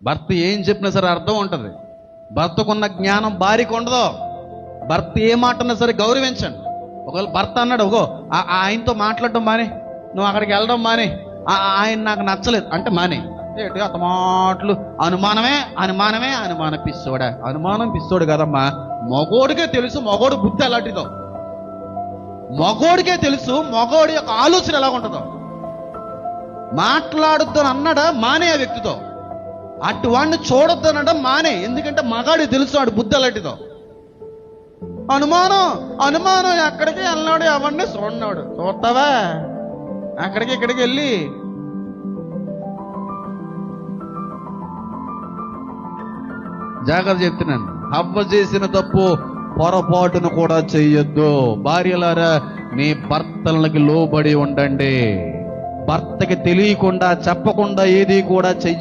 భర్త ఏం చెప్పినా సరే అర్థం ఉంటుంది. భర్తకున్న జ్ఞానం భార్యకు ఉండదు. భర్త ఏ మాట అన్నా సరే గౌరవించండి. ఒకవేళ భర్త అన్నాడు, ఓగో ఆయనతో మాట్లాడడం మానే, నువ్వు అక్కడికి వెళ్ళడం మానే, ఆయన నాకు నచ్చలేదు అంటే మానే. ఏంటి అత మాటలు? అనుమానమే అనుమానమే అనుమాన పిస్తోడా. అనుమానం పిస్తోడు కదమ్మా, మగోడికే తెలుసు మగోడు బుద్ధి ఎలాంటిదో. మగోడికే తెలుసు మగోడి యొక్క ఆలోచన ఎలా ఉంటుందో. మాట్లాడొద్దని అన్నాడా మానే ఆ వ్యక్తితో. అటువాడిని చూడొద్దనడం మానే, ఎందుకంటే మగాడికి తెలుసు వాడు బుద్ధి ఎలాంటిదో. అనుమానం అనుమానం ఎక్కడికి వెళ్ళినాడు, ఎవరిని చూడన్నాడు. చూస్తావా అక్కడికి ఇక్కడికి వెళ్ళి? జాగ్రత్త చెప్తున్నాను. హవ్వ చేసిన తప్పు పొరపాటును కూడా చెయ్యొద్దు. భార్యలారా, మీ భర్తలకి లోబడి ఉండండి. భర్తకి తెలియకుండా చెప్పకుండా ఏది కూడా చెయ్య